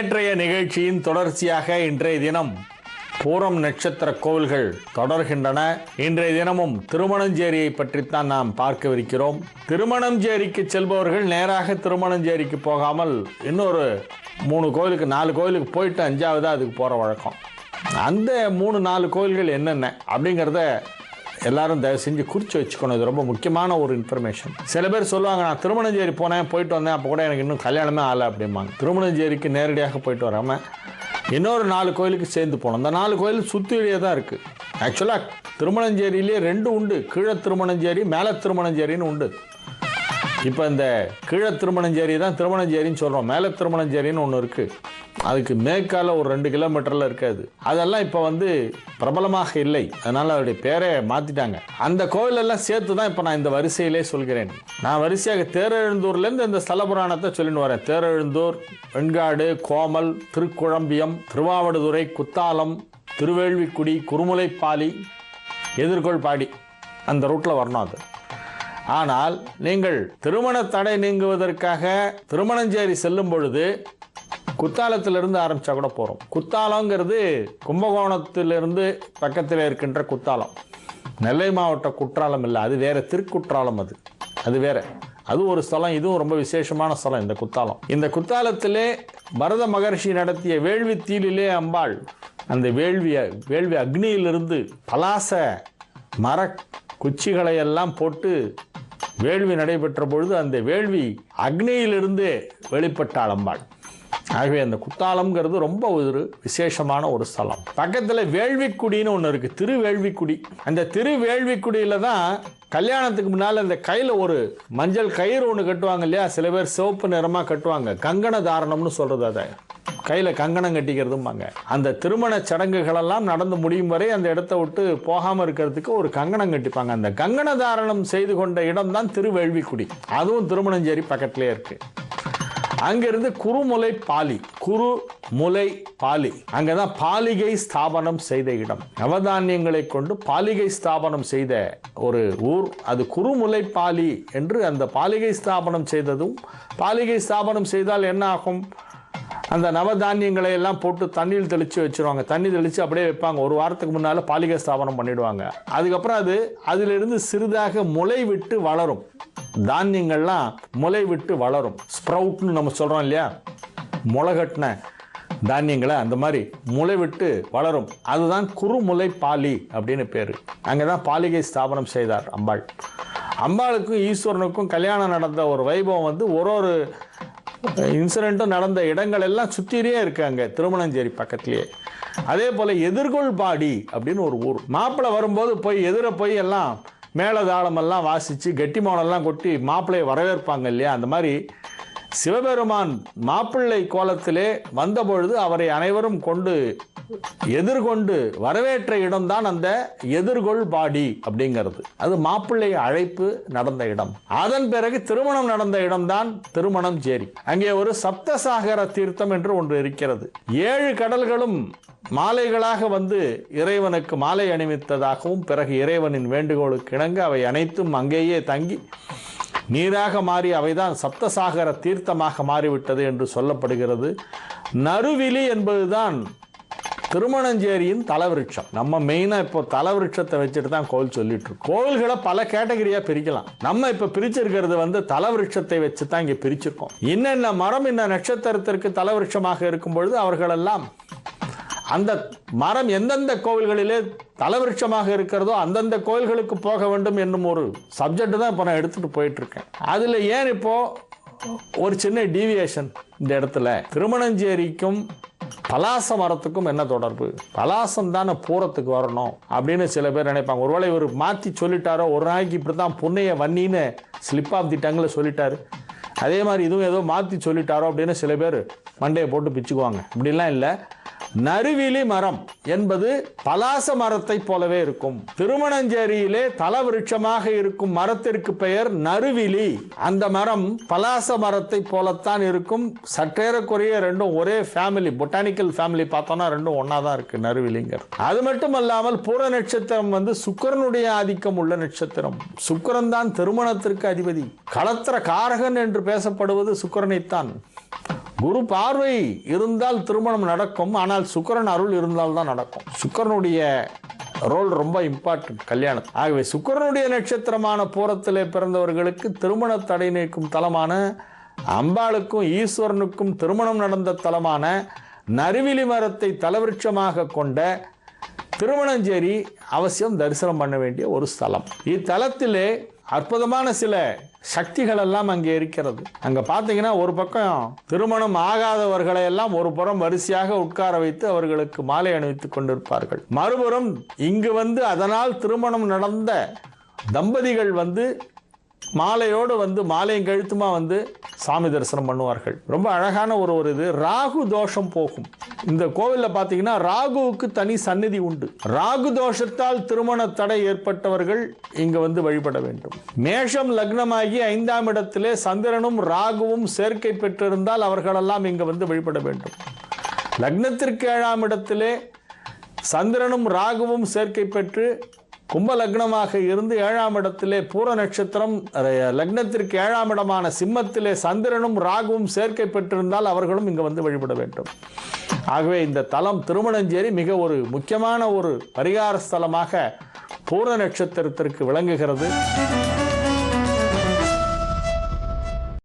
நேற்றைய நிகழ்ச்சியின் தொடர்ச்சியாக இன்றைய தினம் பூரம் நட்சத்திர கோவில்கள் தொடர்கின்றன. இன்றைய தினமும் திருமணஞ்சேரியை பற்றித்தான் நாம் பார்க்கவிருக்கிறோம். திருமணஞ்சேரிக்கு செல்பவர்கள் நேராக திருமணஞ்சேரிக்கு போகாமல் இன்னொரு 3 கோவிலுக்கு 4 கோவிலுக்கு போயிட்டு 5வது அதுக்கு போகிற வழக்கம். அந்த 3-4 கோவில்கள் என்னென்ன அப்படிங்கிறத எல்லாரும் தயவு செஞ்சு குறித்து வச்சுக்கணும். இது ரொம்ப முக்கியமான ஒரு இன்ஃபர்மேஷன். சில பேர் சொல்லுவாங்க, நான் திருமணஞ்சேரி போயிட்டு வந்தேன், அப்போ கூட எனக்கு இன்னும் கல்யாணமே ஆகலை அப்படிம்பாங்க. திருமணஞ்சேரிக்கு நேரடியாக போயிட்டு வராமல் இன்னொரு 4 கோயிலுக்கு சேர்ந்து போகணும். அந்த 4 கோயில் சுற்றியே தான் இருக்குது. ஆக்சுவலாக திருமணஞ்சேரியிலே 2 உண்டு. கீழே திருமணஞ்சேரி, மேலே திருமணஞ்சேரின்னு உண்டு. இப்போ இந்த கீழே திருமணஞ்சேரி தான் திருமணஞ்சேரின்னு சொல்கிறோம். மேலே திருமணஞ்சேரின்னு ஒன்று இருக்குது. அதுக்கு மேற்கால ஒரு 2 கிலோமீட்டரில் இருக்காது. அதெல்லாம் இப்போ பிரபலமாக இல்லை. அதனால் அதோடைய பேரை மாற்றிட்டாங்க. அந்த கோவிலெல்லாம் சேர்த்து தான் இப்போ நான் இந்த வரிசையிலே சொல்கிறேன். நான் வரிசையாக தேரெழுந்தூர்லேருந்து இந்த ஸ்தல புராணத்தை சொல்லிட்டு வரேன். தேரெழுந்தூர், வெண்காடு, கோமல், திருக்குழம்பியம், திருவாவடுதுறை, குத்தாலம், திருவேள்விக்குடி, குருமுலைப்பாலி, எதிர்கொள்பாடி, அந்த ரூட்டில் வரணும். அது ஆனால் நீங்கள் திருமண தடை நீங்குவதற்காக திருமணஞ்சேரி செல்லும் பொழுது குத்தாலத்திலிருந்து ஆரம்பித்தா கூட போகிறோம். குத்தாலங்கிறது கும்பகோணத்திலிருந்து பக்கத்தில் இருக்கின்ற குத்தாலம். நெல்லை மாவட்ட குற்றாலம் இல்லை, அது வேற, திருக்குற்றாலம். அது வேற. அது ஒரு ஸ்தலம். இதுவும் ரொம்ப விசேஷமான ஸ்தலம் இந்த குத்தாலம். இந்த குத்தாலத்திலே பரத மகர்ஷி நடத்திய வேள்வி தீலிலே அம்பாள் அந்த வேள்வி அக்னியிலிருந்து பலாச மர குச்சிகளை எல்லாம் போட்டு வேள்வி நடைபெற்ற பொழுது அந்த வேள்வி அக்னியிலிருந்து வெளிப்பட்டாள் அம்பாள். ஆகவே அந்த குத்தாலம்ங்கிறது ரொம்ப ஒரு விசேஷமான ஒரு ஸ்தலம். பக்கத்தில் வேள்விக்குடின்னு ஒன்று இருக்குது, திருவேள்விக்குடி. அந்த திருவேள்விக்குடியில் தான் கல்யாணத்துக்கு முன்னால் அந்த கையில் ஒரு மஞ்சள் கயிறு ஒன்று கட்டுவாங்க இல்லையா? சில பேர் சிவப்பு நிறமாக கட்டுவாங்க. கங்கண தாரணம்னு சொல்கிறது. அதை கையில் கங்கணம் கட்டிக்கிறதும்பாங்க. அந்த திருமண சடங்குகளெல்லாம் நடந்து முடியும் வரை அந்த இடத்த விட்டு போகாமல் இருக்கிறதுக்கு ஒரு கங்கணம் கட்டிப்பாங்க. அந்த கங்கண தாரணம் செய்து கொண்ட இடம் தான் திருவேள்விக்குடி. அதுவும் திருமணஞ்சேரி பக்கத்திலே இருக்கு. அங்கிருந்து குருமுலைப்பாலி, அங்கதான் பாலிகை ஸ்தாபனம் செய்த இடம். நவதானியங்களை கொண்டு பாலிகை ஸ்தாபனம் செய்த ஒரு ஊர் அது குருமுலைப்பாலி என்று. அந்த பாலிகை ஸ்தாபனம் செய்ததும், பாலிகை ஸ்தாபனம் செய்தால் என்ன ஆகும்? அந்த நவதானியங்களை எல்லாம் போட்டு தண்ணியில் தெளித்து வச்சுருவாங்க. தண்ணி தெளித்து அப்படியே வைப்பாங்க. ஒரு வாரத்துக்கு முன்னால் பாலிகை ஸ்தாபனம் பண்ணிவிடுவாங்க. அதுக்கப்புறம் அதிலிருந்து சிறிதாக முளை விட்டு வளரும். தானியங்கள்லாம் முளை விட்டு வளரும். ஸ்ப்ரவுட்னு நம்ம சொல்கிறோம் இல்லையா? முளைகட்டின தானியங்களை அந்த மாதிரி முளை விட்டு வளரும். அதுதான் குருமுலைப்பாலி அப்படின்னு பேர். அங்கே தான் பாலிகை ஸ்தாபனம் செய்தார் அம்பாள். அம்பாளுக்கும் ஈஸ்வரனுக்கும் கல்யாணம் நடந்த ஒரு வைபவம் ஒரு இன்சிடென்ட்டும் நடந்த இடங்கள் எல்லாம் சுற்றியே இருக்காங்க திருமணஞ்சேரி பக்கத்திலேயே. அதே போல் எதிர்கொள்பாடி அப்படின்னு ஒரு ஊர். மாப்பிள்ளை வரும்போது எதிர போய் எல்லாம் மேளதாளமெல்லாம் வாசித்து கெட்டிமோனெல்லாம் கொட்டி மாப்பிள்ளையை வரவேற்பாங்க இல்லையா? அந்த மாதிரி சிவபெருமான் மாப்பிள்ளை கோலத்திலே வந்தபொழுது அவரை அனைவரும் எதிர்கொண்டு வரவேற்ற இடம்தான் அந்த எதிர்கொள்பாடி அப்படிங்கிறது. அது மாப்பிள்ளை அழைப்பு நடந்த இடம். அதன் பிறகு திருமணம் நடந்த இடம்தான் திருமணஞ்சேரி. அங்கே ஒரு சப்தசாகர தீர்த்தம் என்று ஒன்று இருக்கிறது. 7 கடல்களும் மாலைகளாக இறைவனுக்கு மாலை அணிவித்ததாகவும், பிறகு இறைவனின் வேண்டுகோளுக்கு இணங்க அவை அனைத்தும் அங்கேயே தங்கி நீராக மாறி அவைதான் சப்தசாகர தீர்த்தமாக மாறிவிட்டது என்று சொல்லப்படுகிறது. நறுவிலி என்பதுதான் திருமணஞ்சேரியின் தலவிருட்சம். நம்ம மெயினாக இப்போ தலவிருட்சத்தை வச்சுட்டு தான் கோவில் சொல்லிட்டு இருக்கோம். கோவில்களை பல கேட்டகரியாக பிரிக்கலாம். நம்ம இப்போ பிரிச்சிருக்கிறது தலவிருட்சத்தை வச்சு தான் இங்கே பிரிச்சிருக்கோம். இன்னென்ன மரம் இன்ன நட்சத்திரத்திற்கு தலவிருட்சமாக இருக்கும் பொழுது அவர்களெல்லாம் அந்த மரம் எந்தெந்த கோவில்களிலே தலவிருட்சமாக இருக்கிறதோ அந்தந்த கோவில்களுக்கு போக வேண்டும் என்னும் ஒரு சப்ஜெக்ட் தான் இப்போ நான் எடுத்துகிட்டு போயிட்டுருக்கேன். அதில் ஏன் இப்போது ஒரு சின்ன டீவியேஷன் இந்த இடத்துல? திருமணஞ்சேரிக்கும் பலாச மரத்துக்கும் என்ன தொடர்பு? பலாசம் தானே பூரத்துக்கு வரணும் அப்படின்னு சில பேர் நினைப்பாங்க. ஒருவேளை இவர் மாற்றி சொல்லிட்டாரோ, ஒரு நாளைக்கு இப்படி தான் புன்னைய வன்னின்னு ஸ்லிப் ஆஃப் தி டங்கில் சொல்லிட்டாரு, அதே மாதிரி இதுவும் ஏதோ மாற்றி சொல்லிட்டாரோ அப்படின்னு சில பேர் மண்டையை போட்டு பிச்சுக்குவாங்க. இப்படிலாம் இல்லை. நறுவிலி மரம் என்பது பலாச மரத்தை போலவே இருக்கும். திருமணஞ்சேரியிலே தலவிருட்சமாக இருக்கும் மரத்திற்கு பெயர் நறுவிலி. அந்த மரம் பலாச மரத்தை போலத்தான் இருக்கும். சற்றேறக்குறைய ரெண்டும் ஒரே ஃபேமிலி, பொட்டானிக்கல் ஃபேமிலி பார்த்தோம்னா ரெண்டும் ஒன்னா தான் இருக்கு நறுவிலிங்கிறது. அது மட்டும் அல்லாமல் பூர நட்சத்திரம் சுக்கிரனுடைய ஆதிக்கம் உள்ள நட்சத்திரம். சுக்கிரன் தான் திருமணத்திற்கு அதிபதி. களத்திர காரகன் என்று பேசப்படுவது சுக்கிரனைத்தான். குரு பார்வை இருந்தால் திருமணம் நடக்கும், ஆனால் சுக்கிரன் அருள் இருந்தால் தான் நடக்கும். சுக்கிரனுடைய ரோல் ரொம்ப இம்பார்ட்டன்ட் கல்யாணம். ஆகவே சுக்கிரனுடைய நட்சத்திரமான பூரத்திலே பிறந்தவர்களுக்கு திருமண தடை நீக்கும் தலமான அம்பாளுக்கும் ஈஸ்வரனுக்கும் திருமணம் நடந்த தலமான நறுவிலி மரத்தை தலவிருட்சமாக கொண்ட திருமணஞ்சேரி அவசியம் தரிசனம் பண்ண வேண்டிய ஒரு ஸ்தலம். இத்தலத்திலே அற்புதமான சில சக்திகள் எல்லாம் அங்கே இருக்கிறது. அங்கே பார்த்தீங்கன்னா ஒரு பக்கம் திருமணம் ஆகாதவர்களை எல்லாம் ஒரு புறம் வரிசையாக உட்கார வைத்து அவர்களுக்கு மாலை அணிவித்துக் கொண்டிருப்பார்கள். மறுபுறம் இங்கு அதனால் திருமணம் நடந்த தம்பதிகள் மாலையோடு மாலையும் கழுத்துமா சாமி தரிசனம் பண்ணுவார்கள். ரொம்ப அழகான ஒரு இது. ராகு தோஷம் போகும். இந்த கோவிலில் பார்த்தீங்கன்னா ராகுவுக்கு தனி சந்நிதி உண்டு. ராகு தோஷத்தால் திருமண தடை ஏற்பட்டவர்கள் இங்கு வழிபட வேண்டும். மேஷம் லக்னமாகி 5ஆம் இடத்திலே சந்திரனும் ராகுவும் சேர்க்கை பெற்றிருந்தால் அவர்களெல்லாம் இங்கு வழிபட வேண்டும். லக்னத்திற்கு 7ஆம் இடத்திலே சந்திரனும் ராகுவும் சேர்க்கை பெற்று கும்ப லக்னமாக இருந்து 7ஆம் இடத்திலே பூர நட்சத்திரம், லக்னத்திற்கு 7ஆம் இடமான சிம்மத்திலே சந்திரனும் ராகுவும் சேர்க்கை பெற்றிருந்தால் அவர்களும் இங்கு வழிபட வேண்டும். ஆகவே இந்த தலம் திருமணஞ்சேரி மிக ஒரு முக்கியமான ஒரு பரிகார ஸ்தலமாக பூர நட்சத்திரத்திற்கு விளங்குகிறது.